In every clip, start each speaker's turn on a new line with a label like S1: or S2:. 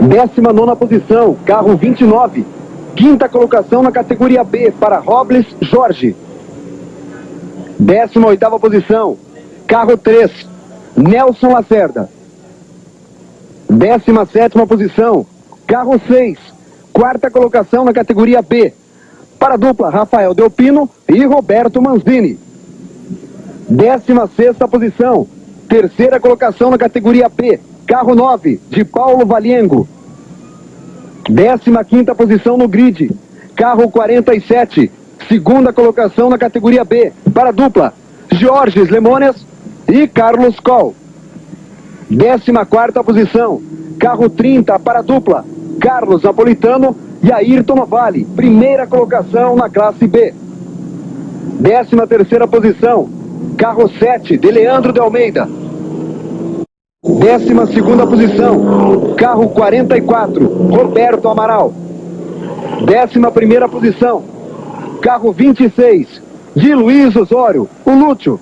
S1: 19ª posição, carro 29. Quinta colocação na categoria B para Robles Jorge. 18ª posição, carro 3, Nelson Lacerda. 17ª posição, carro 6, quarta colocação na categoria B para a dupla Rafael Delpino e Roberto Manzini. 16ª posição, terceira colocação na categoria B, carro 9, de Paulo Valiengo. 15ª posição no grid, carro 47, segunda colocação na categoria B, para a dupla Jorge Lemones e Carlos Coll. 14ª posição, carro 30, para a dupla Carlos Napolitano e Ayrton Novalle, primeira colocação na classe B. 13ª posição, carro 7, de Leandro de Almeida. 12ª posição, carro 44, Roberto Amaral. 11ª posição, carro 26, de Luiz Osório, o Lúcio.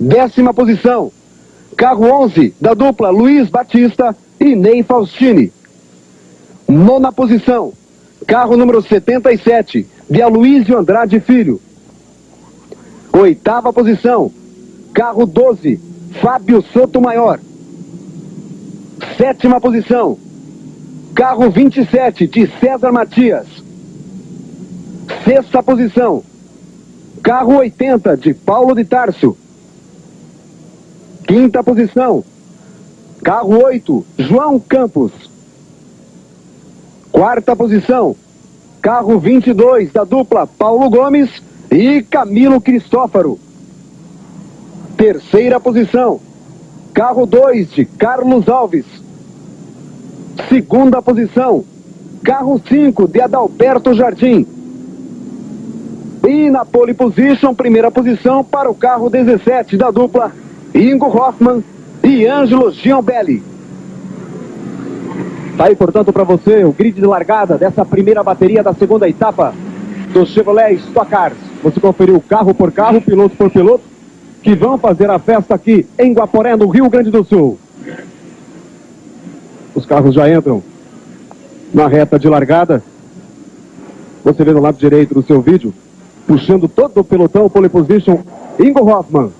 S1: 10ª posição, carro 11, da dupla Luiz Batista e Ney Faustini. 9ª posição, carro número 77, de Aloysio Andrade Filho. 8ª posição, carro 12, Fábio Sotomayor. 7ª posição, carro 27, de César Matias. 6ª posição, carro 80, de Paulo de Tarso. 5ª posição, carro 8, João Campos. 4ª posição, carro 22, da dupla Paulo Gomes e Camilo Cristófaro. 3ª posição, carro 2, de Carlos Alves. 2ª posição, carro 5, de Adalberto Jardim. E na pole position, primeira posição para o carro 17, da dupla Ingo Hoffmann e Ângelo Giambelli. Tá aí, portanto, para você o grid de largada dessa primeira bateria da segunda etapa do Chevrolet Stock Cars. Você conferiu carro por carro, piloto por piloto, que vão fazer a festa aqui em Guaporé, no Rio Grande do Sul. Os carros já entram na reta de largada. Você vê no lado direito do seu vídeo, puxando todo o pelotão, pole position, Ingo Hoffmann.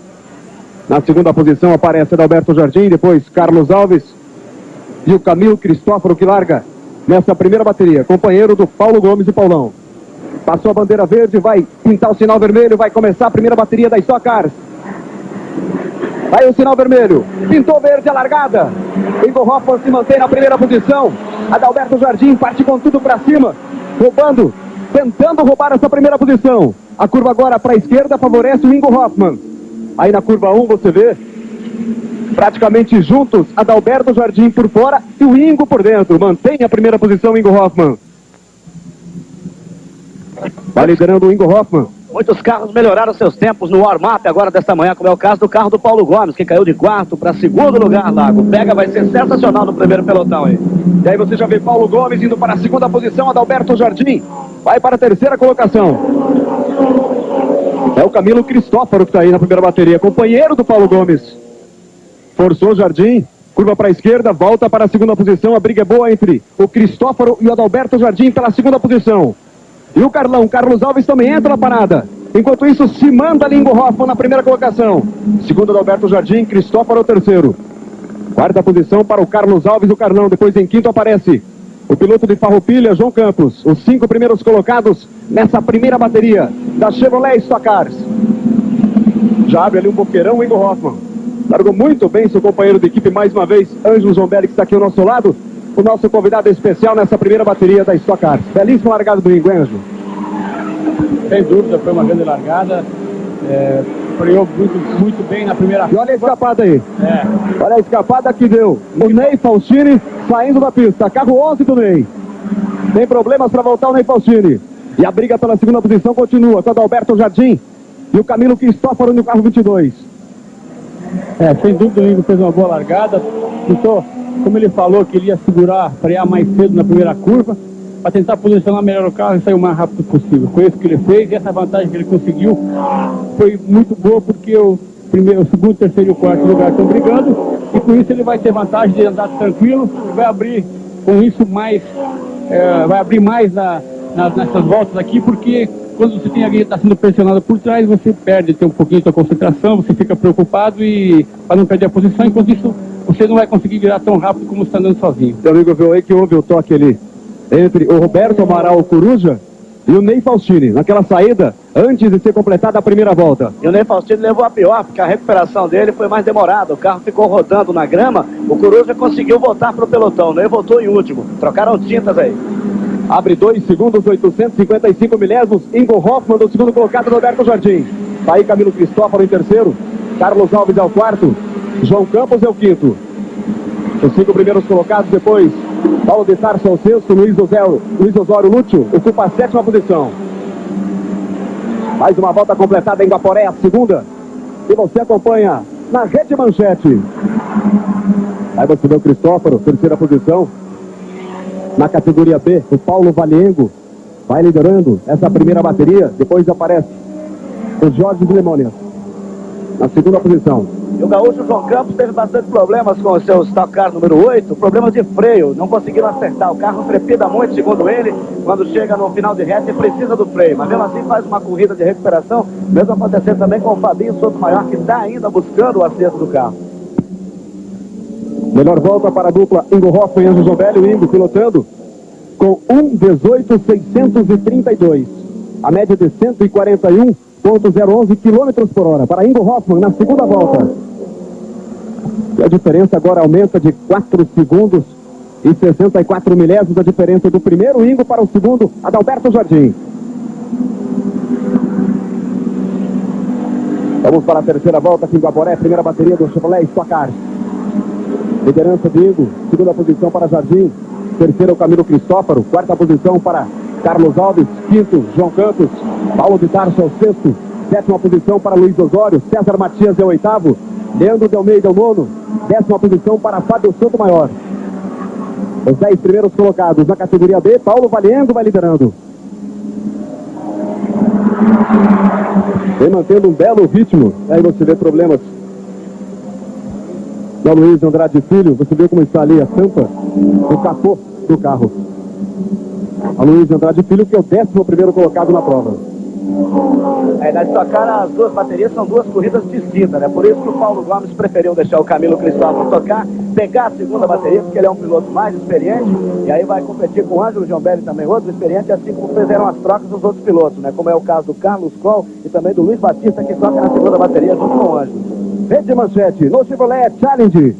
S1: Na segunda posição aparece Adalberto Jardim, depois Carlos Alves e o Camilo Cristófaro, que larga nessa primeira bateria, companheiro do Paulo Gomes e Paulão. Passou a bandeira verde, vai pintar o sinal vermelho, vai começar a primeira bateria da Stock Cars. Vai o sinal vermelho, pintou verde a largada. Ingo Hoffmann se mantém na primeira posição. Adalberto Jardim parte com tudo para cima, roubando, tentando roubar essa primeira posição. A curva agora para a esquerda favorece o Ingo Hoffmann. Aí na curva 1 você vê, praticamente juntos, Adalberto Jardim por fora e o Ingo por dentro. Mantém a primeira posição Ingo Hoffmann. Vai liderando o Ingo Hoffmann.
S2: Muitos carros melhoraram seus tempos no warm-up agora desta manhã, como é o caso do carro do Paulo Gomes, que caiu de quarto para segundo lugar, Lago. Pega, vai ser sensacional no primeiro pelotão aí.
S1: E aí você já vê Paulo Gomes indo para a segunda posição, Adalberto Jardim vai para a terceira colocação. É o Camilo Cristófaro que está aí na primeira bateria, companheiro do Paulo Gomes. Forçou Jardim, curva para a esquerda, volta para a segunda posição. A briga é boa entre o Cristófaro e o Adalberto Jardim pela segunda posição. E o Carlos Alves também entra na parada. Enquanto isso, se manda Ingo Hoffmann na primeira colocação. Segundo Adalberto Jardim, Cristófaro o terceiro. Quarta posição para o Carlos Alves e o Carlão. Depois em quinto aparece o piloto de Farroupilha, João Campos. Os 5 primeiros colocados nessa primeira bateria da Chevrolet Stock Cars. Já abre ali um boqueirão, Ingo Hoffmann. Largou muito bem seu companheiro de equipe mais uma vez, Ângelo Giambelli, que está aqui ao nosso lado. O nosso convidado especial nessa primeira bateria da Stock Cars. Belíssima largada do Ingo, Ângelo.
S3: Sem dúvida, foi uma grande largada. Freou muito bem na primeira.
S1: E olha a escapada aí.
S3: É.
S1: Olha a escapada que deu. O Ney Faustini saindo da pista. Carro 11 do Ney. Tem problemas para voltar o Ney Faustini. E a briga pela segunda posição continua com o Adalberto Jardim e o Camilo Cristófaro no carro 22.
S3: Sem dúvida o Ingo fez uma boa largada. Tentou, como ele falou, que ele ia segurar, frear mais cedo na primeira curva, para tentar posicionar melhor o carro e sair o mais rápido possível. Foi isso que ele fez, e essa vantagem que ele conseguiu foi muito boa, porque o segundo, terceiro e o quarto lugar estão brigando, e com isso ele vai ter vantagem de andar tranquilo e vai abrir com isso mais, nessas voltas aqui, porque quando você tem alguém que está sendo pressionado por trás, você perde um pouquinho da concentração, você fica preocupado e para não perder a posição, enquanto isso você não vai conseguir virar tão rápido como você está andando sozinho.
S1: Seu amigo viu aí que houve o toque ali entre o Roberto Amaral Coruja e o Ney Faustini, naquela saída antes de ser completada a primeira volta.
S2: E o Ney Faustini levou a pior, porque a recuperação dele foi mais demorada. O carro ficou rodando na grama, o Coruja conseguiu voltar para o pelotão. O Ney voltou em último. Trocaram tintas aí.
S1: Abre 2 segundos, 855 milésimos. Ingo Hoffmann do segundo colocado, Roberto Jardim. Tá aí Camilo Cristófaro em terceiro. Carlos Alves é o quarto. João Campos é o quinto. Os 5 primeiros colocados depois. Paulo de Tarso ao sexto. Luiz Osório Lúcio ocupa a 7ª posição. Mais uma volta completada em Guaporé, a segunda. E você acompanha na Rede Manchete. Aí você vê o Cristófaro, terceira posição. Na categoria B, o Paulo Valiengo vai liderando essa primeira bateria. Depois aparece o Jorge de Lemônia na segunda posição.
S2: E o gaúcho João Campos teve bastante problemas com o seu Stock Car número 8, problemas de freio, não conseguiram acertar. O carro trepida muito, segundo ele, quando chega no final de reta e precisa do freio. Mas mesmo assim faz uma corrida de recuperação, mesmo acontecendo também com o Fabinho Sotomayor, que está ainda buscando o acerto do carro.
S1: Melhor volta para a dupla Ingo Hoffmann e Anjo Zobelli. O Ingo pilotando com 1,18,632. A média de 141,011 km por hora para Ingo Hoffmann na segunda volta. E a diferença agora aumenta de 4 segundos e 64 milésimos. A diferença do primeiro Ingo para o segundo, Adalberto Jardim. Vamos para a terceira volta aqui em Guaporé. Primeira bateria do Chevrolet Stock Car. Liderança de Ingo, segunda posição para Jardim, terceira o Camilo Cristófaro, quarta posição para Carlos Alves, quinto João Campos, Paulo de Tarso é o sexto, sétima posição para Luiz Osório, César Matias é o oitavo, Leandro de Almeida é o nono, décima posição para Fábio Sotomayor. Os 10 primeiros colocados na categoria B, Paulo Valiengo vai liderando. Vem mantendo um belo ritmo, aí você vê problemas. O Luiz Andrade Filho, você vê como está ali a tampa do capô do carro. A Luiz Andrade Filho, que é o 11º colocado na prova.
S2: Na Stock Car, as duas baterias são duas corridas distintas, né? Por isso que o Paulo Gomes preferiu deixar o Camilo Cristófaro tocar, pegar a segunda bateria, porque ele é um piloto mais experiente, e aí vai competir com o Ângelo Giombelli também, outro experiente, assim como fizeram as trocas dos outros pilotos, né? Como é o caso do Carlos Coll e também do Luiz Batista, que toca na segunda bateria junto com o Ângelo.
S1: Rede Manchete, no Chevrolet Challenge.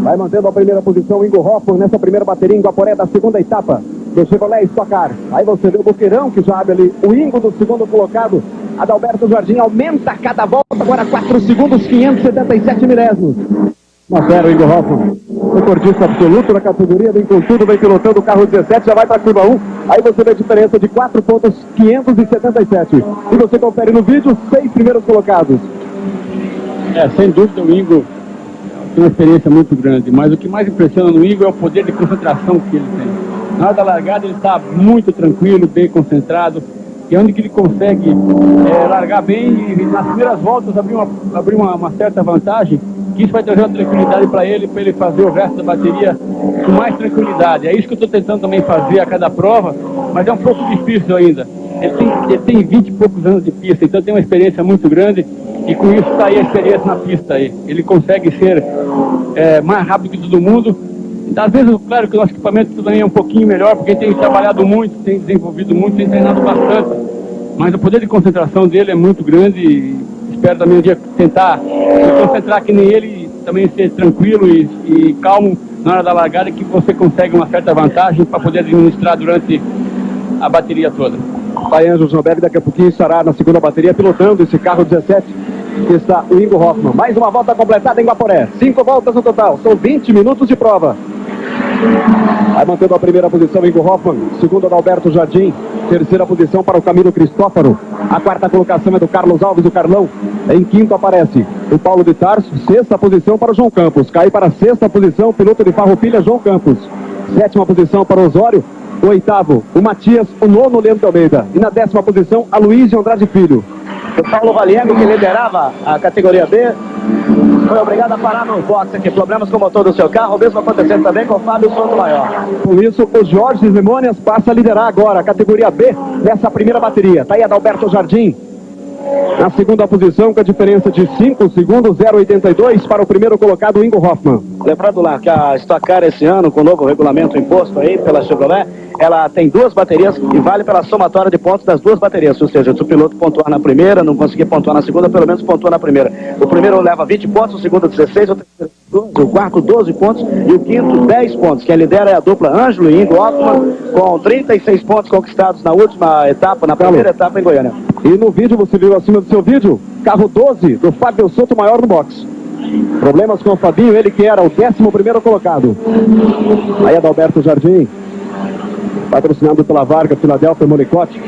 S1: Vai mantendo a primeira posição Ingo Hoffmann nessa primeira bateria em Guaporé da segunda etapa do Chevrolet Stock Car. Aí você vê o Boqueirão que já abre ali. O Ingo do segundo colocado, Adalberto Jardim, aumenta cada volta, agora 4 segundos, 577 milésimos. 1-0 Ingo Hoffmann, recordista absoluto na categoria, vem com tudo, vem pilotando o carro 17, já vai para a curva 1, aí você vê a diferença de 4,577. E você confere no vídeo, 6 primeiros colocados.
S3: Sem dúvida o Ingo tem uma experiência muito grande, mas o que mais impressiona no Ingo é o poder de concentração que ele tem. Na hora da largada ele está muito tranquilo, bem concentrado, e onde que ele consegue largar bem e nas primeiras voltas abrir uma certa vantagem, que isso vai trazer uma tranquilidade para ele fazer o resto da bateria com mais tranquilidade. É isso que eu estou tentando também fazer a cada prova, mas é um pouco difícil ainda. Ele tem 20 e poucos anos de pista, então tem uma experiência muito grande, e com isso está aí a experiência na pista aí. Ele consegue ser mais rápido que todo mundo. Então, às vezes, claro que o nosso equipamento também é um pouquinho melhor, porque ele tem trabalhado muito, tem desenvolvido muito, tem treinado bastante, mas o poder de concentração dele é muito grande, e espero também um dia tentar se concentrar que nem ele, também ser tranquilo e calmo na hora da largada, que você consegue uma certa vantagem para poder administrar durante a bateria toda.
S1: Vai Ângelo Giombelli, daqui a pouquinho estará na segunda bateria pilotando esse carro 17, que está o Ingo Hoffmann. Mais uma volta completada em Guaporé, 5 voltas no total, são 20 minutos de prova. Vai mantendo a primeira posição Ingo Hoffmann, segundo Adalberto Jardim, terceira posição para o Camilo Cristófaro, a quarta colocação é do Carlos Alves, o Carlão, Em quinto aparece o Paulo de Tarso, sexta posição para o João Campos. Cai para a sexta posição, piloto de Farroupilha, João Campos. Sétima posição para o Osório. O oitavo, o Matias. O nono, Leandro de Almeida. E na décima posição, a Luísio Andrade Filho.
S2: O Paulo Valiengo, que liderava a categoria B, foi obrigado a parar no box aqui. Problemas com o motor do seu carro, o mesmo acontecendo também com o Fábio Sotomayor.
S1: Com isso, o Jorge Lemônias passa a liderar agora a categoria B nessa primeira bateria. Tá aí Adalberto Jardim na segunda posição, com a diferença de 5 segundos, 0,82 para o primeiro colocado, Ingo Hoffmann.
S2: Lembrando lá que a Stock Car esse ano, com o novo regulamento imposto aí pela Chevrolet, ela tem duas baterias e vale pela somatória de pontos das duas baterias. Ou seja, se o piloto pontuar na primeira, não conseguir pontuar na segunda, pelo menos pontua na primeira. O primeiro leva 20 pontos, o segundo 16, o terceiro 12, o quarto 12 pontos e o quinto 10 pontos. Quem lidera é a dupla Ângelo e Ingo Hoffmann, com 36 pontos conquistados na última etapa, na primeira etapa em Goiânia.
S1: E no vídeo, você viu acima do seu vídeo, carro 12 do Fábio Sotomayor no box. Problemas com o Fabinho, ele que era o 11º colocado. Aí Adalberto Jardim, patrocinado pela Varga, Filadélfia, Molicote.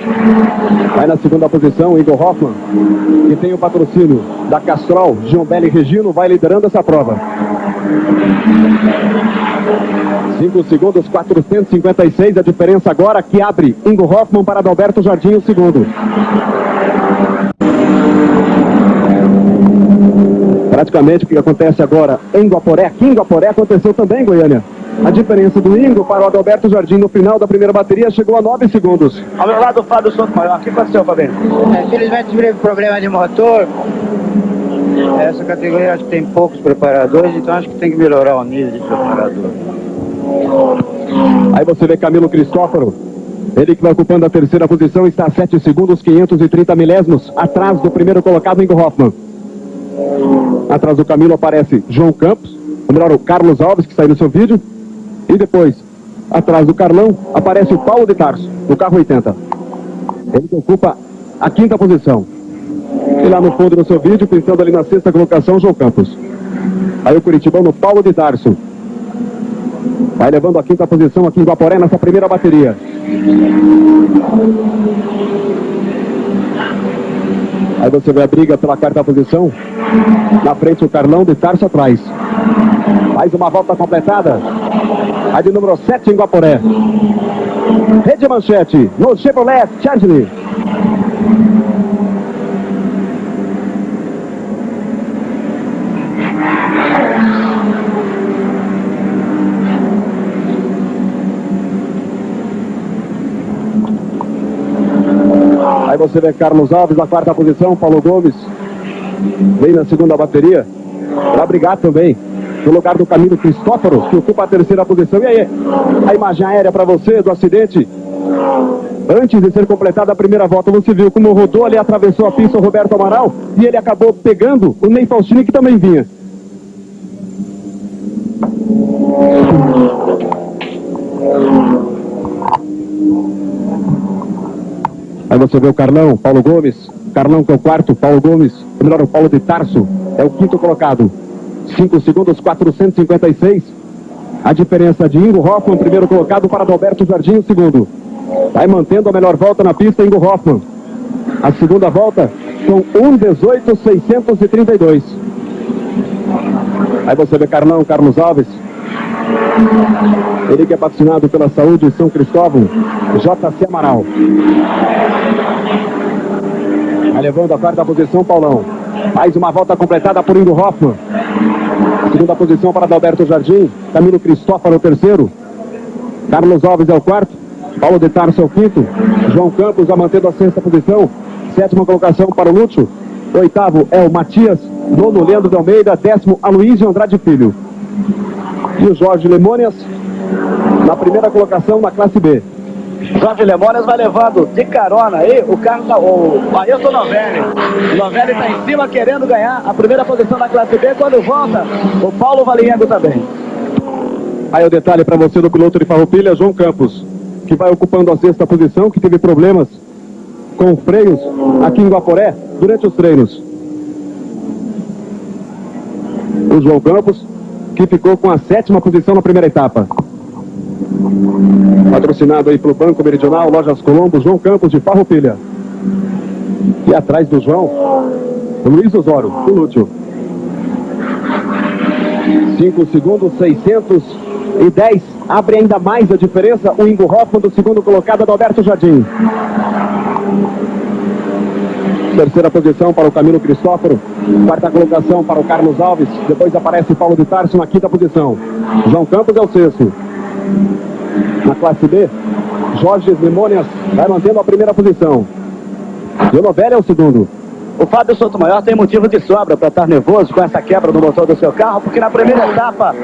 S1: Vai na segunda posição, Igor Hoffmann, que tem o patrocínio da Castrol, Giombelli e Regino, vai liderando essa prova. 5 segundos, 456, a diferença agora que abre Ingo Hoffmann para Adalberto Jardim, o segundo. Praticamente o que acontece agora em Guaporé, aqui em Guaporé aconteceu também em Goiânia. A diferença do Ingo para o Adalberto Jardim no final da primeira bateria chegou a 9 segundos.
S2: Ao meu lado, o Fábio Sotomayor. O que aconteceu, Fabinho?
S4: Infelizmente tive problema de motor. Essa categoria acho que tem poucos preparadores, então acho que tem que melhorar o nível de preparador.
S1: Aí você vê Camilo Cristófaro, ele que vai ocupando a terceira posição, está a 7 segundos, 530 milésimos, atrás do primeiro colocado, Ingo Hoffmann. Atrás do Camilo aparece João Campos, ou melhor, o Carlos Alves, que saiu no seu vídeo. E depois, atrás do Carlão, aparece o Paulo de Tarso, no carro 80. Ele que ocupa a quinta posição. E lá no fundo do seu vídeo, pintando ali na sexta colocação, João Campos. Aí o curitibano Paulo de Tarso vai levando a quinta posição aqui em Guaporé nessa primeira bateria. Aí você vê a briga pela quarta posição. Na frente o Carlão, de Tarso atrás. Mais uma volta completada. A de número 7 em Guaporé. Rede Manchete no Chevrolet Challenger. Aí você vê Carlos Alves na quarta posição, Paulo Gomes vem na segunda bateria para brigar também no lugar do Camilo Cristófaro, que ocupa a terceira posição. E aí, a imagem aérea para você do acidente. Antes de ser completada a primeira volta, você viu como rodou ali, atravessou a pista o Roberto Amaral e ele acabou pegando o Ney Faustini, que também vinha. Aí você vê o Carlão, Paulo Gomes. Carlão que é o quarto, Paulo Gomes, ou melhor, o Paulo de Tarso é o quinto colocado. 5 segundos, 456. A diferença de Ingo Hoffmann, primeiro colocado, para Adalberto Jardim, o segundo. Vai mantendo a melhor volta na pista, Ingo Hoffmann. A segunda volta com 1:18.632. Aí você vê Carlão, Carlos Alves. Ele que é patrocinado pela Saúde São Cristóvão, JC Amaral. Vai levando a quarta posição, Paulão. Mais uma volta completada por Ingo Hoffmann. Segunda posição para Adalberto Jardim. Camilo Cristófaro, o terceiro. Carlos Alves é o quarto. Paulo de Tarso é o quinto. João Campos já mantendo a sexta posição. Sétima colocação para o Lúcio. Oitavo é o Matias. Nono, Leandro de Almeida. Décimo, Aloysio Andrade Filho. E o Jorge Lemônias na primeira colocação na classe B.
S2: Jorge Lemônias vai levando de carona aí o Ailton Novelli. O Novelli está em cima querendo ganhar a primeira posição na classe B. Quando volta, o Paulo Valiengo também.
S1: Aí o detalhe para você do piloto de Farroupilha, João Campos, que vai ocupando a sexta posição, que teve problemas com freios aqui em Guaporé durante os treinos. O João Campos, que ficou com a sétima posição na primeira etapa. Patrocinado aí pelo Banco Meridional, Lojas Colombo, João Campos de Farroupilha. E atrás do João, Luiz Osório, o Lúcio. 5 segundos, 610. Abre ainda mais a diferença o Ingo Hoffmann do segundo colocado, Adalberto Jardim. Terceira posição para o Camilo Cristófaro. Quarta colocação para o Carlos Alves. Depois aparece Paulo de Tarso na quinta posição. João Campos é o sexto. Na classe B, Jorge Limônias vai mantendo a primeira posição. Novelli é o segundo.
S2: O Fábio Sotomayor tem motivo de sobra para estar nervoso com essa quebra do motor do seu carro, porque na primeira etapa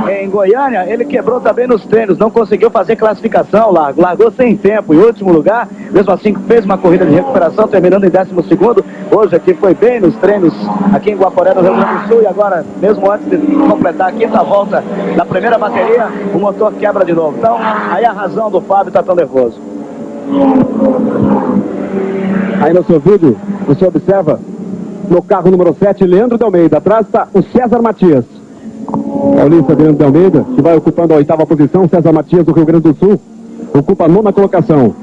S2: em Goiânia ele quebrou também nos treinos, não conseguiu fazer classificação, largou sem tempo em último lugar, mesmo assim fez uma corrida de recuperação, terminando em 12º. Hoje aqui foi bem nos treinos aqui em Guaporé, no Rio Grande do Sul, e agora, mesmo antes de completar a quinta volta da primeira bateria, o motor quebra de novo. Então, aí a razão do Fábio está tão nervoso.
S1: Aí no seu vídeo, você observa no carro número 7, Leandro de Almeida. Atrás está o César Matias. Paulista Leandro de Almeida, que vai ocupando a 8ª posição. César Matias do Rio Grande do Sul ocupa a 9ª colocação.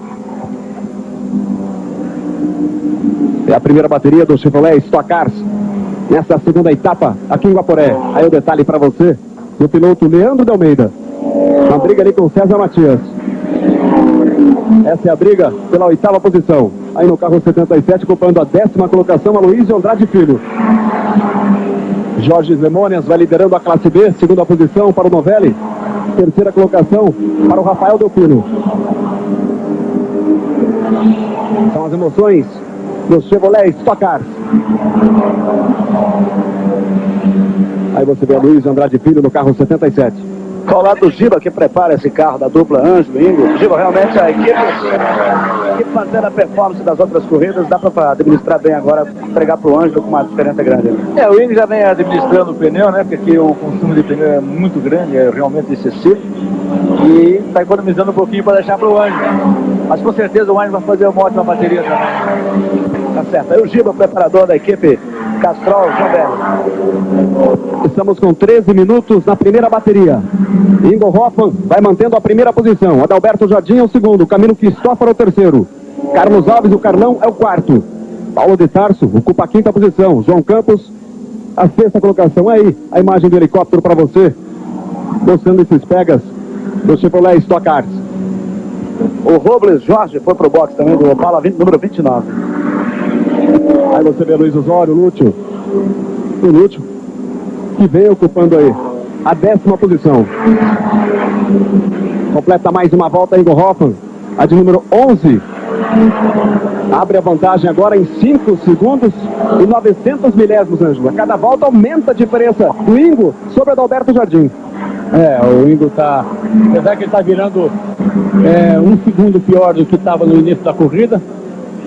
S1: É a primeira bateria do Chevrolet Stock Cars nessa segunda etapa aqui em Guaporé. Aí o detalhe para você do piloto Leandro de Almeida. Uma briga ali com o César Matias. Essa é a briga pela 8ª posição. Aí no carro 77, ocupando a 10ª colocação, Aloysio Andrade Filho. Jorge Lemônias vai liderando a classe B, segunda posição para o Novelli. Terceira colocação para o Rafael Delpino. São as emoções do Chevrolet Stock Cars. Aí você vê Aloysio Andrade Filho no carro 77.
S2: Ao lado do Giba, que prepara esse carro da dupla Ângelo e Ingo. Giba, realmente a equipe mantendo a performance das outras corridas, dá para administrar bem agora, entregar para o Ângelo com uma diferença grande.
S5: O Ingo já vem administrando o pneu, né? Porque aqui o consumo de pneu é muito grande, é realmente excessivo. E está economizando um pouquinho para deixar para o Ângelo. Mas com certeza o Ângelo vai fazer uma ótima bateria também.
S2: Tá certo. Aí o Giba, preparador da equipe Castrol, João Belo.
S1: Estamos com 13 minutos na primeira bateria. Ingo Hoffmann vai mantendo a primeira posição. Adalberto Jardim é o segundo. Camilo Cristófaro é o terceiro. Carlos Alves, o Carlão, é o quarto. Paulo de Tarso ocupa a 5ª posição. João Campos, a 6ª colocação. Aí a imagem do helicóptero para você, mostrando esses pegas do Chevrolet Stock Cars.
S2: O Robles Jorge foi pro box também do Opala número 29.
S1: Aí você vê Luiz Osório, o Lúcio, que vem ocupando aí a 10ª posição. Completa mais uma volta Ingo Hoffmann, a de número 11. Abre a vantagem agora em 5 segundos e 900 milésimos, Ângelo. A cada volta aumenta a diferença do Ingo sobre o Adalberto Jardim.
S3: O Ingo tá, apesar que ele tá virando 1 segundo pior do que estava no início da corrida,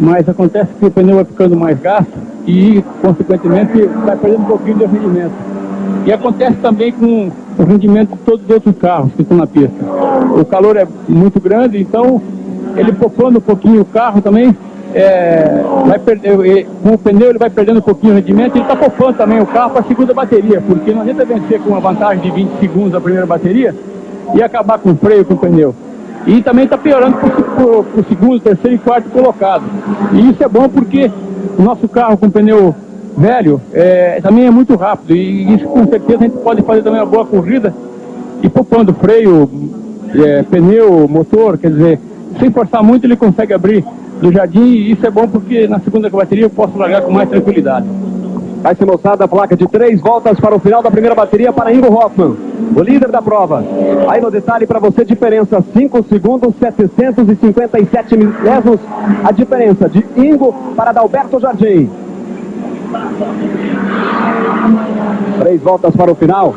S3: mas acontece que o pneu vai ficando mais gasto e, consequentemente, vai perdendo um pouquinho de rendimento. E acontece também com o rendimento de todos os outros carros que estão na pista. O calor é muito grande, então ele popando um pouquinho o carro também, vai perder, com o pneu ele vai perdendo um pouquinho o rendimento, e ele está popando também o carro para a segunda bateria, porque não adianta vencer com uma vantagem de 20 segundos a primeira bateria e acabar com o freio com o pneu. E também está piorando para o segundo, terceiro e quarto colocado. E isso é bom porque o nosso carro com pneu velho também é muito rápido. E isso com certeza a gente pode fazer também uma boa corrida. E poupando freio, pneu, motor, quer dizer, sem forçar muito ele consegue abrir do Jardim. E isso é bom porque na segunda bateria eu posso largar com mais tranquilidade.
S1: Vai ser mostrada a placa de 3 voltas para o final da primeira bateria para Ingo Hoffmann, o líder da prova. Aí no detalhe para você, diferença 5 segundos, 757 milésimos, a diferença de Ingo para Adalberto Jardim. 3 voltas para o final.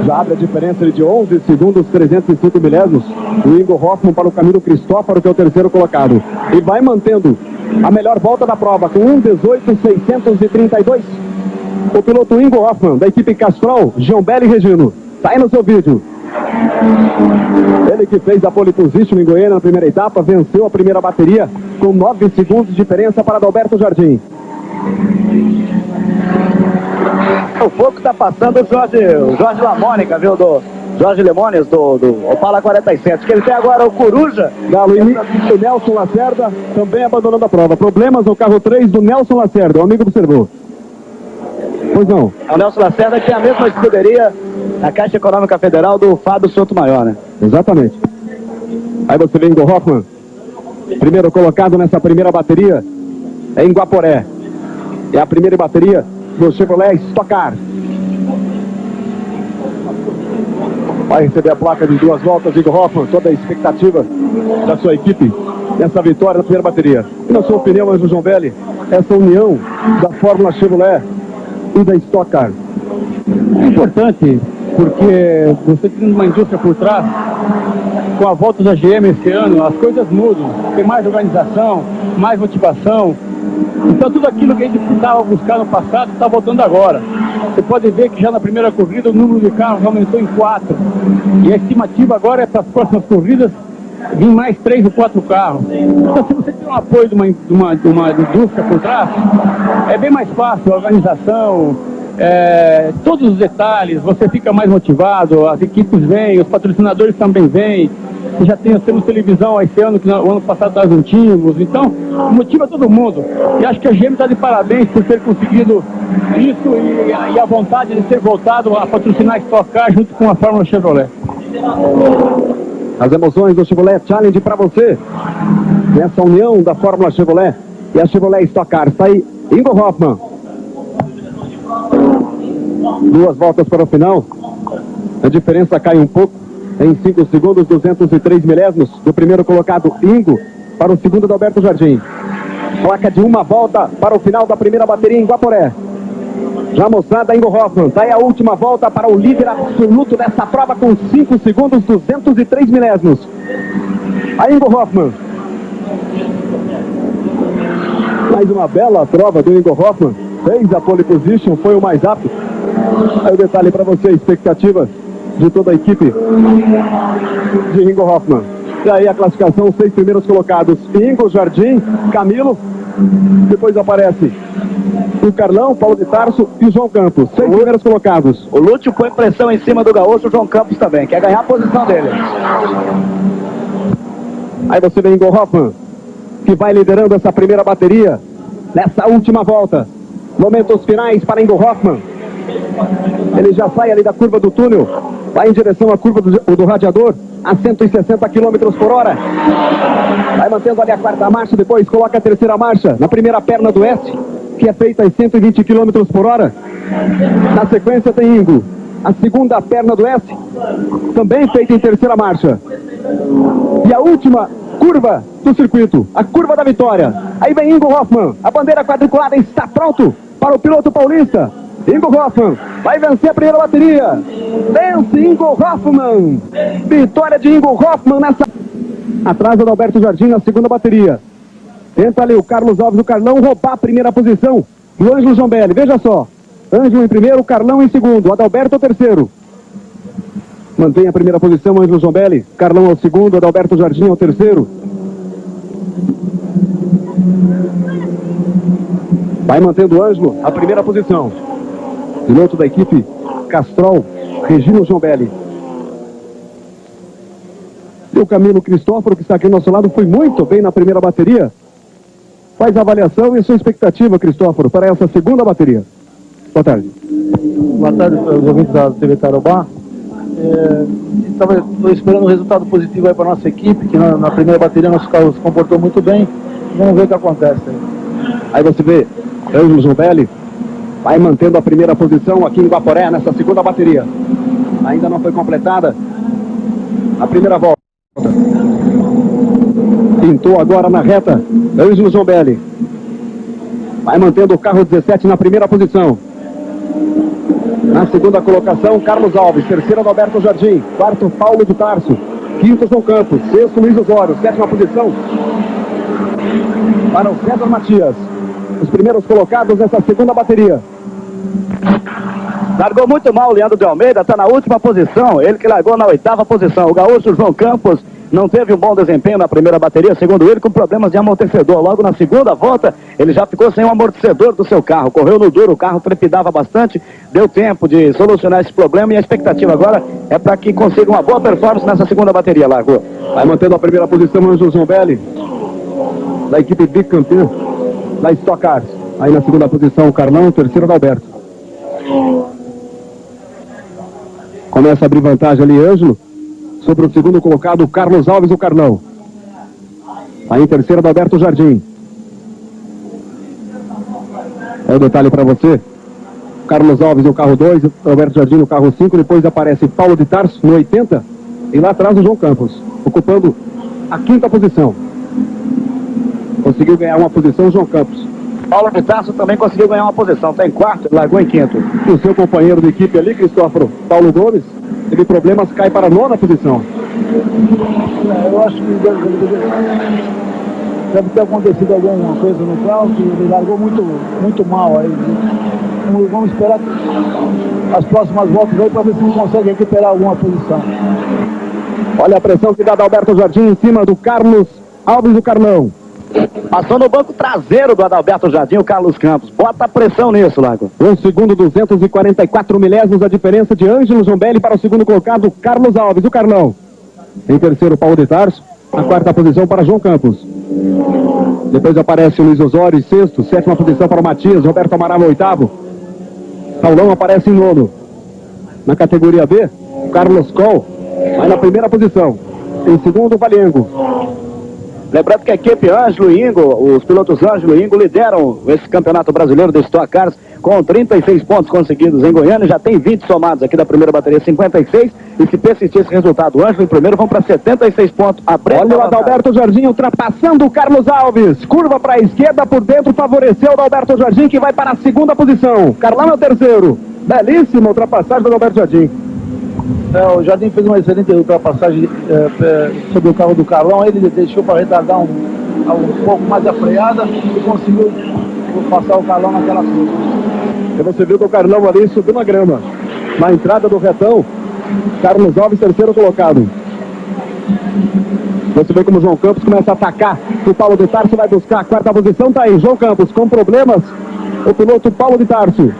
S1: Já abre a diferença de 11 segundos, 305 milésimos. O Ingo Hoffmann para o Camilo Cristófaro, que é o terceiro colocado. E vai mantendo a melhor volta da prova, com 1:18.632. O piloto Ingo Hoffmann, da equipe Castrol, João Belo e Regino. Tá aí no seu vídeo. Ele que fez a pole position em Goiânia na primeira etapa, venceu a primeira bateria com 9 segundos de diferença para Adalberto Jardim.
S2: O fogo está passando o Jorge Lamônica, viu, do Jorge Limones do Opala 47. Que ele tem agora o Coruja.
S1: Galo e o Nelson Lacerda também abandonando a prova. Problemas no carro 3 do Nelson Lacerda, o amigo observou. Pois não.
S2: É o Nelson Lacerda que tem a mesma escuderia na Caixa Econômica Federal do Fábio Sotomayor, né?
S1: Exatamente. Aí você vê Ingo Hoffmann, primeiro colocado nessa primeira bateria é em Guaporé. É a primeira bateria do Chevrolet Stock Car. Vai receber a placa de 2 voltas, Ingo Hoffmann, toda a expectativa da sua equipe nessa vitória na primeira bateria. E na sua opinião, Ângelo Zambelli, essa união da Fórmula Chevrolet e da Stock Car?
S3: É importante, porque você tem uma indústria por trás, com a volta da GM esse ano, as coisas mudam, tem mais organização, mais motivação. Então tudo aquilo que a gente estava buscando no passado está voltando agora. Você pode ver que já na primeira corrida o número de carros aumentou em 4. E a estimativa agora é para as próximas corridas vir mais 3 ou 4 carros. Então se você tem um apoio de uma indústria por trás, é bem mais fácil a organização, todos os detalhes, você fica mais motivado, as equipes vêm, os patrocinadores também vêm. Já temos televisão esse ano, que no ano passado nós não tínhamos, então motiva todo mundo. E acho que a GM está de parabéns por ter conseguido isso e a vontade de ter voltado a patrocinar a Stock Car junto com a Fórmula Chevrolet.
S1: As emoções do Chevrolet Challenge para você, nessa união da Fórmula Chevrolet e a Chevrolet Stock Car. Está aí Ingo Hoffmann. 2 voltas para o final, a diferença cai um pouco. Em 5 segundos, 203 milésimos do primeiro colocado Ingo para o segundo Adalberto Jardim. Placa de 1 volta para o final da primeira bateria em Guaporé. Já mostrada Ingo Hoffmann. Está aí a última volta para o líder absoluto dessa prova com 5 segundos, 203 milésimos. A Ingo Hoffmann. Mais uma bela prova do Ingo Hoffmann. Fez a pole position, foi o mais rápido. Aí o detalhe para você, expectativa de toda a equipe de Ingo Hoffmann. E aí a classificação, 6 primeiros colocados: Ingo, Jardim, Camilo. Depois aparece o Carlão, Paulo de Tarso e o João Campos. 6 primeiros colocados.
S2: O Lúcio põe pressão em cima do gaúcho, o João Campos também, quer ganhar a posição dele.
S1: Aí você vê Ingo Hoffmann, que vai liderando essa primeira bateria nessa última volta. Momentos finais para Ingo Hoffmann. Ele já sai ali da curva do túnel, vai em direção à curva do radiador a 160 km por hora. Vai mantendo ali a 4ª marcha, depois coloca a 3ª marcha na primeira perna do S, que é feita a 120 km por hora. Na sequência tem Ingo, a 2ª perna do S, também feita em 3ª marcha. E a última curva do circuito, a curva da vitória. Aí vem Ingo Hoffmann, a bandeira quadriculada está pronto para o piloto paulista. Ingo Hoffmann vai vencer a primeira bateria. Vence Ingo Hoffmann. Vitória de Ingo Hoffmann nessa. Atrás do Adalberto Jardim na segunda bateria. Tenta ali o Carlos Alves do Carlão roubar a primeira posição do Ângelo Zambelli. Veja só. Ângelo em primeiro, Carlão em segundo. Adalberto ao terceiro. Mantém a primeira posição Ângelo Zambelli. Carlão ao segundo, Adalberto Jardim ao terceiro. Vai mantendo o Ângelo a primeira posição. Piloto da equipe Castrol, Regino Zambelli. E o Camilo Cristóforo, que está aqui ao nosso lado, foi muito bem na primeira bateria. Faz a avaliação e sua expectativa, Cristóforo, para essa segunda bateria. Boa tarde.
S5: Boa tarde aos ouvintes da TV Tarobá. Estou esperando um resultado positivo aí para a nossa equipe, que na primeira bateria nosso carro se comportou muito bem. Vamos ver o que acontece aí.
S1: Aí você vê Ângelo Zambelli vai mantendo a primeira posição aqui em Guaporé, nessa segunda bateria. Ainda não foi completada a primeira volta. Pintou agora na reta Ângelo Zambelli. Vai mantendo o carro 17 na primeira posição. Na segunda colocação, Carlos Alves. Terceiro, Adalberto Jardim. Quarto, Paulo de Tarso. Quinto, João Campos. Sexto, Luiz Osório. Sétima posição para o César Matias. Os primeiros colocados nessa segunda bateria.
S2: Largou muito mal o Leandro de Almeida, está na última posição. Ele que largou na 8ª posição. O gaúcho João Campos não teve um bom desempenho na primeira bateria, segundo ele, com problemas de amortecedor. Logo na segunda volta, ele já ficou sem o amortecedor do seu carro. Correu no duro, o carro trepidava bastante, deu tempo de solucionar esse problema e a expectativa agora é para que consiga uma boa performance nessa segunda bateria, Largo.
S1: Vai mantendo a primeira posição o Ângelo Zambelli, da equipe bicampeã da Stock Cars. Aí na segunda posição o Carlão, terceiro Adalberto. Começa a abrir vantagem ali, Ângelo, sobre o segundo colocado, Carlos Alves, o Carlão. Aí em terceiro, Adalberto Jardim. É o detalhe para você. Carlos Alves no carro 2, Adalberto Jardim no carro 5, depois aparece Paulo de Tarso no 80, e lá atrás o João Campos, ocupando a quinta posição. Conseguiu ganhar uma posição o João Campos.
S2: Paulo de Tarso também conseguiu ganhar uma posição, está em quarto, largou em quinto.
S1: O seu companheiro de equipe ali, Cristóforo, Paulo Gomes, teve problemas, cai para a nona posição.
S3: Eu acho que deve ter acontecido alguma coisa no carro, que ele largou muito mal aí. Vamos esperar as próximas voltas aí para ver se ele consegue recuperar alguma posição.
S1: Olha a pressão que dá Adalberto Jardim em cima do Carlos Alves, do Carlão.
S2: Passou no banco traseiro do Adalberto Jardim, o Carlos Campos. Bota a pressão nisso, Lago.
S1: 1 segundo, 244 milésimos a diferença de Ângelo Zambelli para o segundo colocado, Carlos Alves, o Carlão. Em terceiro, Paulo de Tarso. A quarta posição para João Campos. Depois aparece o Luiz Osório em sexto. Sétima posição para o Matias. Roberto Amaral, oitavo. Paulão aparece em nono. Na categoria B, Carlos Coll vai na primeira posição. Em segundo, Valengo.
S2: Lembrando que a equipe Ângelo e Ingo, os pilotos Ângelo e Ingo lideram esse campeonato brasileiro de Stock Cars com 36 pontos conseguidos em Goiânia, já tem 20 somados aqui da primeira bateria, 56, e se persistir esse resultado, Ângelo em primeiro vão para 76 pontos.
S1: Olha o Adalberto Jardim ultrapassando o Carlos Alves, curva para a esquerda, por dentro favoreceu o Adalberto Jardim, que vai para a segunda posição. Carlão é o terceiro, belíssima ultrapassagem do Adalberto Jardim.
S3: O Jardim fez uma excelente ultrapassagem sobre o carro do Carlão. Ele deixou para retardar um pouco mais a freada e conseguiu passar o Carlão naquela curva.
S1: E você viu que o Carlão ali subiu na grama. Na entrada do retão, Carlos Alves, terceiro colocado. Você vê como o João Campos começa a atacar. O Paulo de Tarso vai buscar a quarta posição. Tá aí, João Campos com problemas. O piloto Paulo de Tarso.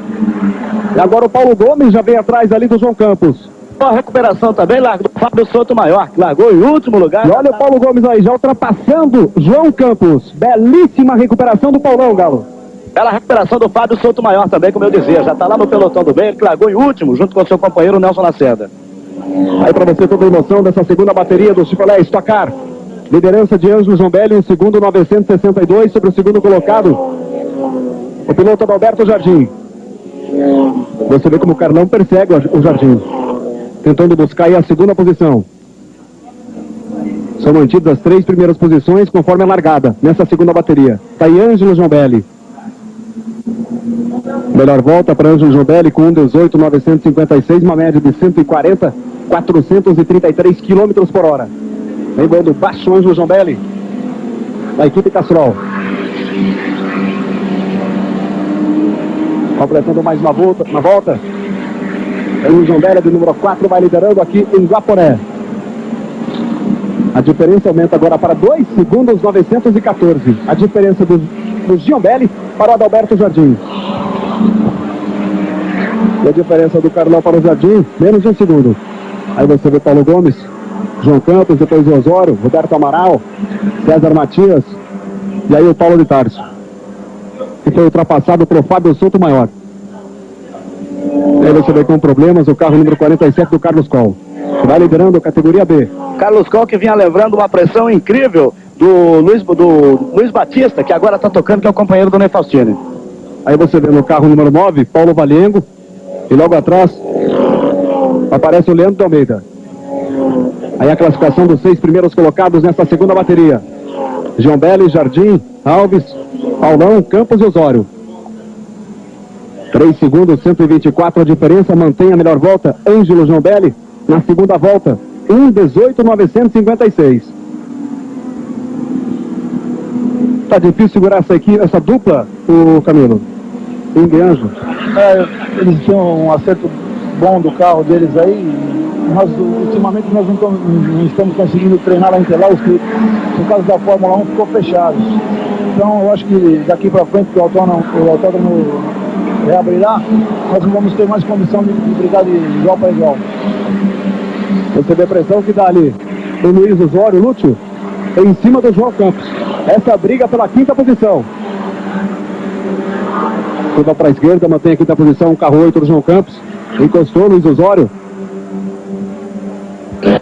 S1: E agora o Paulo Gomes já vem atrás ali do João Campos.
S2: A recuperação também, largo do Fábio Souto Maior, que largou em último lugar.
S1: E olha o Paulo Gomes aí, já ultrapassando João Campos. Belíssima recuperação do Paulão, Galo.
S2: Bela recuperação do Fábio Souto Maior também, como eu dizia. Já está lá no pelotão do bem, ele que largou em último, junto com o seu companheiro Nelson Lacerda.
S1: Aí para você toda a emoção dessa segunda bateria do Chevrolet Stock Car. Liderança de Ângelo Zambelli, um segundo 962 sobre o segundo colocado. O piloto Adalberto Jardim. Você vê como o Carlão persegue o Jardim, tentando buscar aí a segunda posição. São mantidas as três primeiras posições conforme a largada nessa segunda bateria. Tá aí Ângelo Zambelli. Melhor volta para Ângelo Zambelli com 1,18,956, uma média de 140, 433 km por hora. Vem voando baixo Ângelo Zambelli, da equipe Castrol. Completando mais uma volta. O Zambelli do número 4 vai liderando aqui em Guaporé. A diferença aumenta agora para 2 segundos 914. A diferença do Zambelli para o Adalberto Jardim. E a diferença do Carlão para o Jardim, menos de 1 segundo. Aí você vê Paulo Gomes, João Campos, depois o Osório, Roberto Amaral, César Matias, e aí o Paulo de Tarso, que foi ultrapassado pelo Fábio Souto Maior. Aí você vê com problemas o carro número 47 do Carlos Coll, que vai liderando a categoria B.
S2: Carlos Coll, que vinha levando uma pressão incrível do Luiz Batista, que agora está tocando, que é o companheiro do Ney Faustini.
S1: Aí você vê no carro número 9, Paulo Valengo, e logo atrás aparece o Leandro de Almeida. Aí a classificação dos 6 primeiros colocados nessa segunda bateria: Zambelli, Jardim, Alves, Paulão, Campos e Osório. 3 segundos, 124 a diferença, mantém a melhor volta Ângelo Zambelli na segunda volta, 1,18,956. Tá difícil segurar essa dupla, o Camilo. Ingo e Ângelo.
S3: Eles tinham um acerto bom do carro deles aí, ultimamente nós não estamos conseguindo treinar lá em Interlagos, que por causa da Fórmula 1 ficou fechado. Então eu acho que daqui para frente, que o autódromo reabrirá, nós não vamos ter mais condição de brigar de igual para igual.
S1: Você vê a pressão que dá ali o Luiz Osório, Lúcio, em cima do João Campos. Essa briga pela quinta posição. Curva para a esquerda, mantém a quinta posição, o carro 8 do João Campos. Encostou Luiz Osório.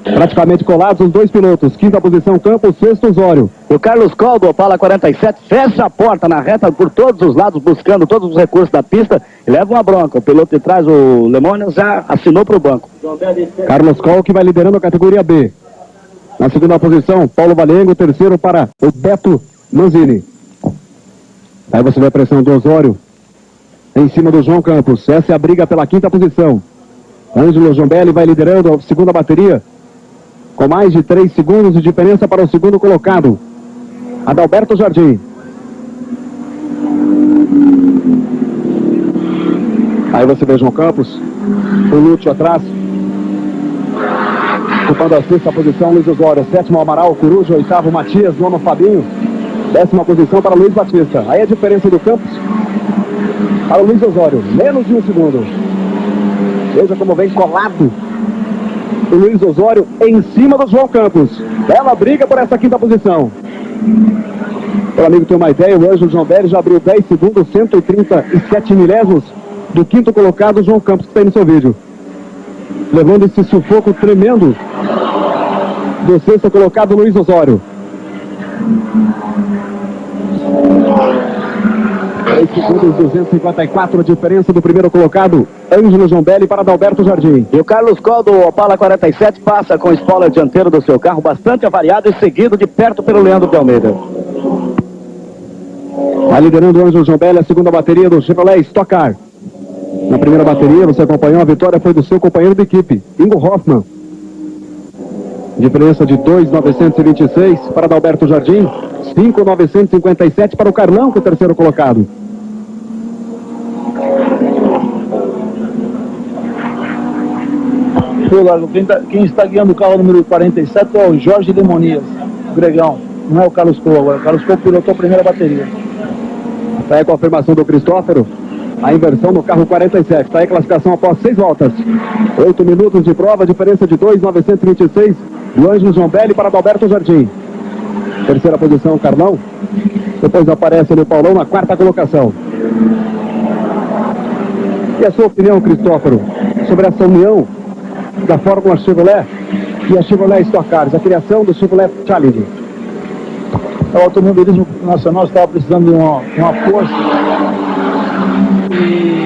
S1: Praticamente colados os dois pilotos. Quinta posição Campos, sexto Osório.
S2: O Carlos Coll do Opala 47 fecha a porta na reta por todos os lados, buscando todos os recursos da pista e leva uma bronca. O piloto de trás, o Lemônias, já assinou para o banco.
S1: Carlos Coll, que vai liderando a categoria B. Na segunda posição, Paulo Valengo, terceiro para o Beto Manzini. Aí você vê a pressão do Osório em cima do João Campos. Essa é a briga pela quinta posição. Ângelo Jombelli vai liderando a segunda bateria com mais de 3 segundos de diferença para o segundo colocado, Adalberto Jardim. Aí você vê João Campos, o Lúcio atrás, ocupando a sexta posição, Luiz Osório, sétimo Amaral, Coruja, oitavo Matias, nono Fabinho, décima posição para Luiz Batista. Aí a diferença do Campos para o Luiz Osório, menos de 1 segundo. Veja como vem colado o Luiz Osório em cima do João Campos. Bela briga por essa quinta posição. Para o amigo ter uma ideia, o Ângelo Jombelli já abriu 10 segundos, 137 milésimos do quinto colocado, João Campos, que está aí no seu vídeo. Levando esse sufoco tremendo do sexto colocado, Luiz Osório. 3 segundos, 254 a diferença do primeiro colocado, Ângelo Jombelli para Adalberto Jardim.
S2: E o Carlos Coll do Opala 47 passa com o spoiler dianteiro do seu carro bastante avariado e seguido de perto pelo Leandro de Almeida.
S1: Vai liderando o Ângelo Jombelli a segunda bateria do Chevrolet Stock Car. Na primeira bateria você acompanhou, a vitória foi do seu companheiro de equipe, Ingo Hoffmann. Diferença de 2,926 para Adalberto Jardim, 5,957 para o Carlão, que é o terceiro colocado.
S3: Quem está guiando o carro número 47 é o Jorge Lemonias, o Gregão, não é o Carlos Coll agora. O Carlos Coll pilotou a primeira bateria.
S1: Está aí a confirmação do Cristófaro, a inversão no carro 47. Está aí a classificação após 6 voltas. 8 minutos de prova, diferença de 2,926 do Ângelo Jombelli para Adalberto Jardim. Terceira posição, o Carlão. Depois aparece ali o Paulão na quarta colocação. E a sua opinião, Cristófaro, sobre essa união da Fórmula Chevrolet e a Chevrolet Stock Cars, a criação do Chevrolet Challenge?
S3: O automobilismo nacional estava precisando de uma força. E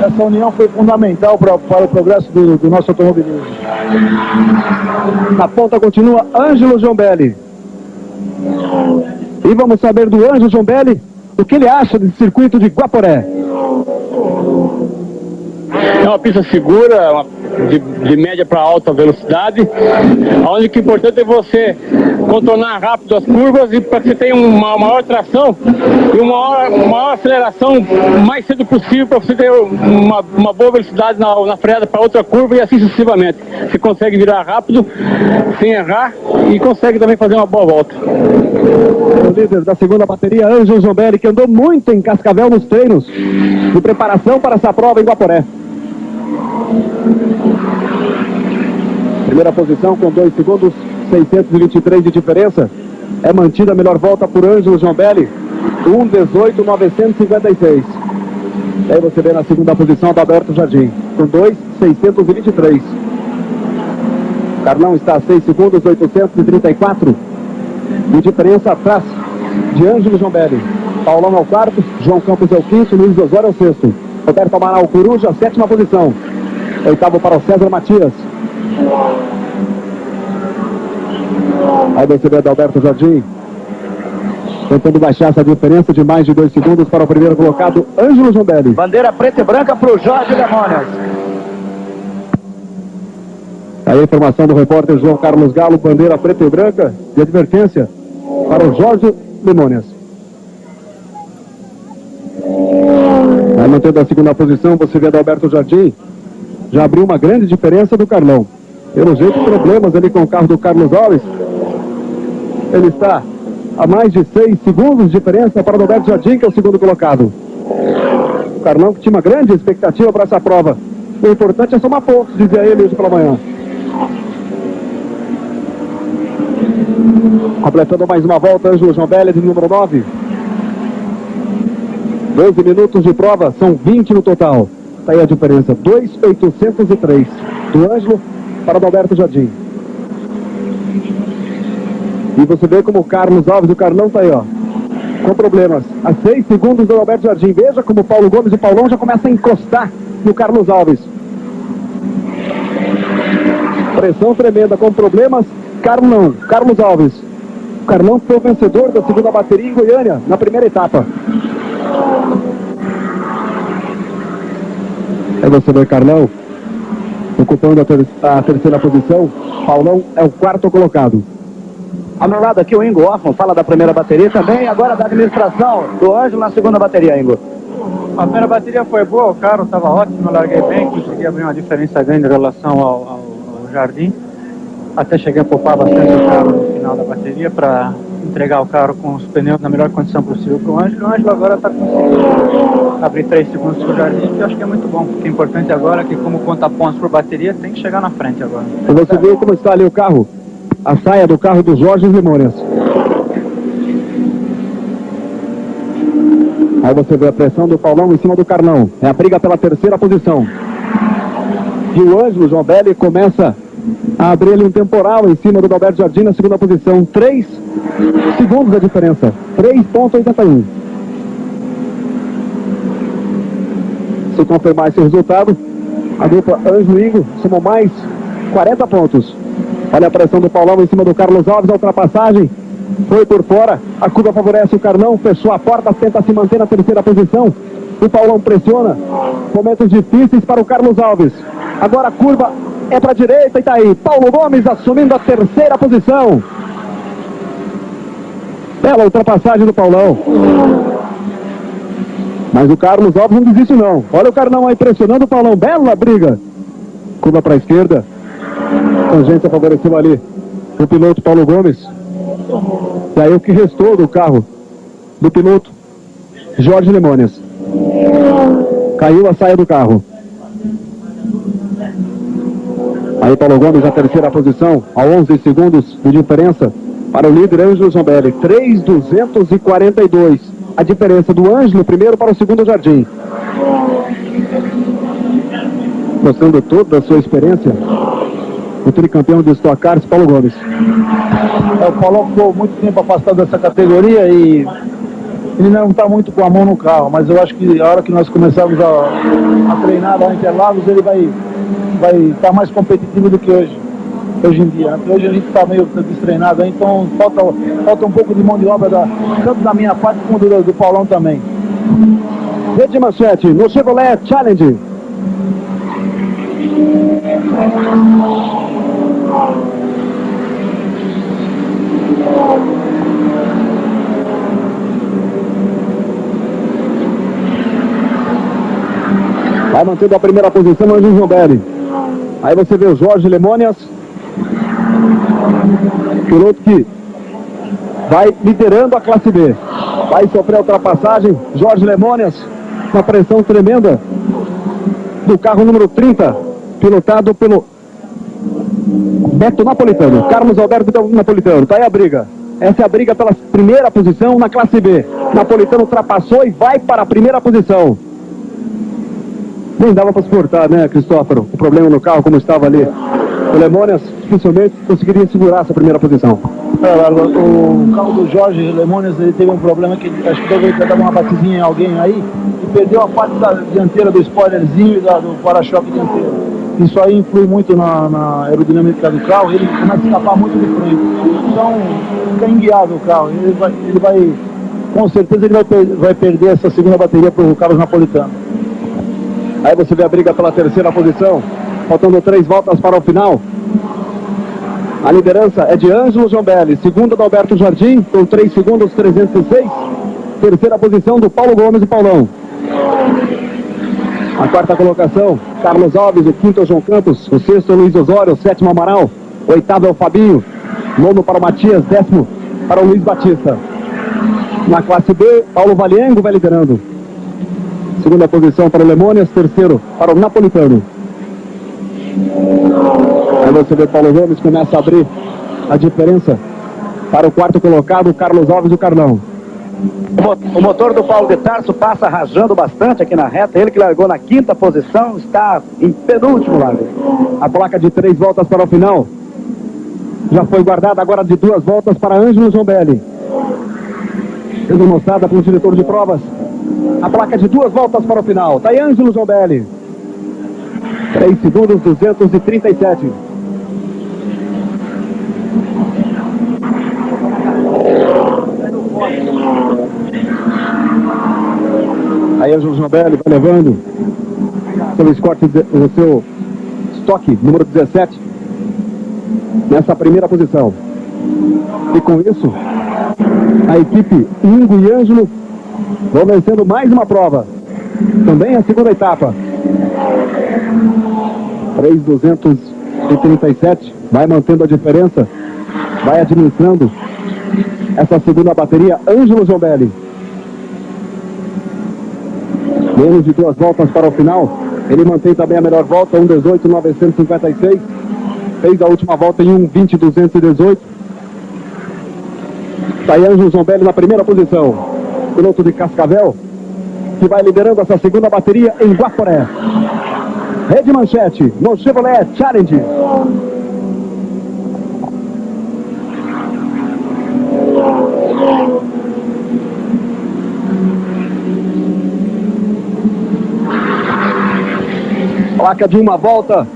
S3: essa união foi fundamental para o progresso do nosso automobilismo.
S1: Na ponta continua Ângelo Jombelli. E vamos saber do Ângelo Jombelli o que ele acha desse circuito de Guaporé.
S3: É uma pista segura, de média para alta velocidade, onde que o importante é você contornar rápido as curvas e para que você tenha uma maior tração e uma maior aceleração o mais cedo possível para você ter uma boa velocidade na freada para outra curva e assim sucessivamente. Você consegue virar rápido, sem errar, e consegue também fazer uma boa volta.
S1: O líder da segunda bateria, Ângelo Jombelli, que andou muito em Cascavel nos treinos de preparação para essa prova em Guaporé. Primeira posição com 2 segundos, 623 de diferença. É mantida a melhor volta por Ângelo Jombelli, 1,18,956. Aí você vê na segunda posição Adalberto Jardim, com 2,623. Carlão está a 6 segundos, 834 de diferença atrás de Ângelo Jombelli. Paulão é o quarto, João Campos é o quinto, Luiz Osório é o sexto. Roberto Amaral Coruja, a sétima posição. Oitavo para o César Matias. Aí você vê Adalberto Jardim tentando baixar essa diferença de mais de 2 segundos para o primeiro colocado, Ângelo Jombelli.
S2: Bandeira preta e branca para o Jorge Lemônias.
S1: Aí a informação do repórter João Carlos Galo, bandeira preta e branca de advertência para o Jorge Lemônias. Aí mantendo a segunda posição, você vê Adalberto Jardim já abriu uma grande diferença do Carlão. Pelo jeito, problemas ali com o carro do Carlos Alves. Ele está a mais de 6 segundos de diferença para o Adalberto Jardim, que é o segundo colocado. O Carlão que tinha uma grande expectativa para essa prova. O importante é somar pontos, dizia ele hoje pela manhã. Completando mais uma volta, Ângelo Jambelli, de número 9. 12 minutos de prova, são 20 no total. Está aí a diferença, 2.803 do Ângelo para o Adalberto Jardim. E você vê como o Carlos Alves, o Carlão está aí, ó, com problemas. A 6 segundos do Adalberto Jardim. Veja como o Paulo Gomes e o Paulão já começam a encostar no Carlos Alves. Pressão tremenda, com problemas. Carlos Alves. O Carlão foi o vencedor da segunda bateria em Goiânia, na primeira etapa. Aí você vê Carlão ocupando a terceira posição. Paulão é o quarto colocado.
S2: Ao meu lado aqui o Ingo Hoffman fala da primeira bateria também, agora da administração do Ângelo na segunda bateria, Ingo.
S4: A primeira bateria foi boa, o carro estava ótimo, eu larguei bem, consegui abrir uma diferença grande em relação ao Jardim. Até cheguei a poupar bastante o carro no final da bateria para entregar o carro com os pneus na melhor condição possível para o Ângelo. O Ângelo agora está conseguindo abrir 3 segundos para o Jardim, que eu acho que é muito bom. O que é importante agora é que, como conta pontos por bateria, tem que chegar na frente agora.
S1: E você viu como está ali o carro? A saia do carro do Jorge Limões. Aí você vê a pressão do Paulão em cima do Carlão. É a briga pela terceira posição. E o Ângelo Jambelli começa a abrir ali um temporal em cima do Adalberto Jardim na segunda posição. 3 segundos a diferença. 3.81. Se confirmar esse resultado, a dupla Ângelo e Ingo somam mais 40 pontos. Olha a pressão do Paulão em cima do Carlos Alves, a ultrapassagem foi por fora, a curva favorece o Carlão, fechou a porta, tenta se manter na terceira posição, o Paulão pressiona, momentos difíceis para o Carlos Alves, agora a curva é para a direita e tá aí, Paulo Gomes assumindo a terceira posição, bela ultrapassagem do Paulão, mas o Carlos Alves não desiste não, olha o Carlão aí pressionando o Paulão, bela briga, curva para a esquerda, tangência favoreceu ali o piloto Paulo Gomes. E aí o que restou do carro do piloto Jorge Limões. Caiu a saia do carro. Aí Paulo Gomes na terceira posição, a 11 segundos de diferença para o líder Ângelo Jambelli. 3.242. A diferença do Ângelo primeiro para o segundo Jardim. Mostrando toda a sua experiência, o tricampeão de Stock Cars, Paulo Gomes.
S3: O Paulão ficou muito tempo afastado dessa categoria e ele não está muito com a mão no carro, mas eu acho que a hora que nós começarmos a treinar lá em Interlagos, ele vai estar mais competitivo do que hoje em dia. Hoje a gente está meio destreinado, então falta um pouco de mão de obra, tanto da minha parte como do Paulão também.
S1: Rede Manchete, no Chevrolet Challenge. Vai mantendo a primeira posição no Ângelo Jambelli. Aí você vê o Jorge Limões, piloto que vai liderando a classe B. Vai sofrer a ultrapassagem. Jorge Limões, uma pressão tremenda do carro número 30, pilotado pelo Beto Napolitano, Carlos Alberto Napolitano. Tá aí a briga. Essa é a briga pela primeira posição na classe B. Napolitano ultrapassou e vai para a primeira posição. Nem dava para suportar, né, Cristófaro? O problema no carro, como estava ali. O Limões dificilmente conseguiria segurar essa primeira posição.
S3: O carro do Jorge Limões, ele teve um problema que acho que deve ter dado uma batidinha em alguém aí e perdeu a parte da dianteira do spoilerzinho e do para-choque dianteiro. Isso aí influi muito na aerodinâmica do carro, ele começa a escapar muito de frente. Então, fica inguiável o carro. Ele vai com certeza ele vai perder essa segunda bateria para o Carlos Napolitano.
S1: Aí você vê a briga pela terceira posição, faltando 3 voltas para o final. A liderança é de Ângelo Jambelli, segunda do Adalberto Jardim, com 3 segundos 306. Terceira posição do Paulo Gomes e Paulão. A quarta colocação Carlos Alves, o quinto é o João Campos, o sexto é o Luiz Osório, o sétimo Amaral, o oitavo é o Fabinho, nono para o Matias, décimo para o Luiz Batista. Na classe B, Paulo Valiengo vai liderando. Segunda posição para o Lemônias, terceiro para o Napolitano. Aí você vê Paulo Gomes começa a abrir a diferença para o quarto colocado, o Carlos Alves do Carlão.
S2: O motor do Paulo de Tarso passa rajando bastante aqui na reta. Ele que largou na quinta posição está em penúltimo largo.
S1: A placa de 3 voltas para o final já foi guardada, agora de 2 voltas para Ângelo Zombelli. Sendo mostrada pelo diretor de provas. A placa de 2 voltas para o final. Está aí Ângelo Zombelli. 3 segundos 237. Aí Ângelo Zombelli vai levando o seu estoque número 17 nessa primeira posição. E com isso, a equipe Ingo e Ângelo vão vencendo mais uma prova. Também a segunda etapa. 3.237. Vai mantendo a diferença. Vai administrando essa segunda bateria. Ângelo Zombelli. Menos de 2 voltas para o final. Ele mantém também a melhor volta. 1.18.956. Fez a última volta em 1.20.218. Está aí Ângelo Zombelli na primeira posição. Piloto de Cascavel, que vai liderando essa segunda bateria em Guaporé. Rede manchete no Chevrolet Challenge. Placa de 1 volta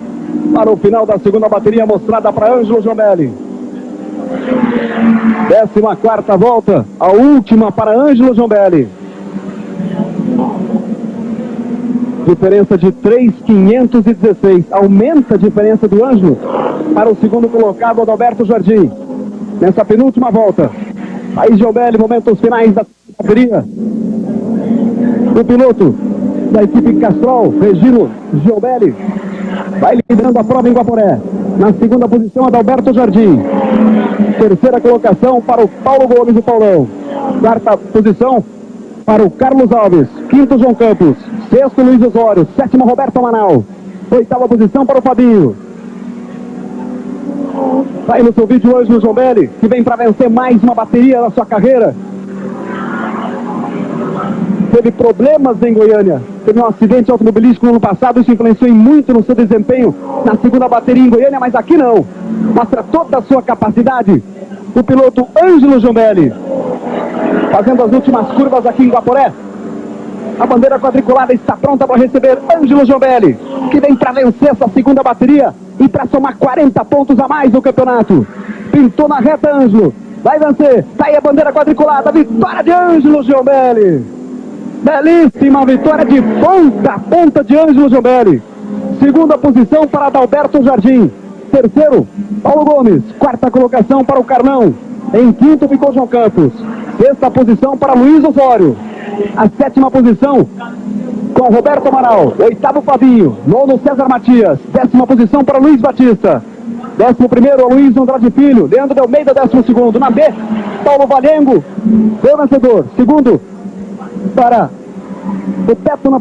S1: para o final da segunda bateria mostrada para Ângelo Zombelli. 14ª volta, a última para Ângelo Zombelli. Diferença de 3.516. Aumenta a diferença do Ângelo para o segundo colocado, Adalberto Jardim. Nessa penúltima volta. Aí Zombelli, momentos finais da bateria. O piloto da equipe Castrol, Regino Zombelli, vai liderando a prova em Guaporé. Na segunda posição, Adalberto Jardim. Terceira colocação para o Paulo Gomes, o Paulão. Quarta posição para o Carlos Alves. Quinto, João Campos. Sexto, Luiz Osório. Sétimo, Roberto Amaral. Oitava posição para o Fabinho. Sai no seu vídeo hoje o Zombelli, que vem para vencer mais uma bateria na sua carreira. Teve problemas em Goiânia. Teve um acidente automobilístico no ano passado. Isso influenciou muito no seu desempenho na segunda bateria em Goiânia, mas aqui não. Mostra toda a sua capacidade. O piloto Ângelo Zombelli, fazendo as últimas curvas aqui em Guaporé. A bandeira quadriculada está pronta para receber Ângelo Zombelli, que vem para vencer essa segunda bateria e para somar 40 pontos a mais no campeonato. Pintou na reta Ângelo, vai vencer. Está aí a bandeira quadriculada, vitória de Ângelo Zombelli. Belíssima vitória de ponta a ponta de Ângelo Zombelli. Segunda posição para Adalberto Jardim. Terceiro, Paulo Gomes. Quarta colocação para o Carlão. Em quinto ficou João Campos. Sexta posição para Luiz Osório. A sétima posição com Roberto Amaral. Oitavo, Fabinho. Nono, César Matias. 10ª posição para Luiz Batista. 11º, Luiz Andrade Filho. Leandro de Almeida, 12º. Na B, Paulo Valiengo, foi o vencedor. Segundo para o Beto na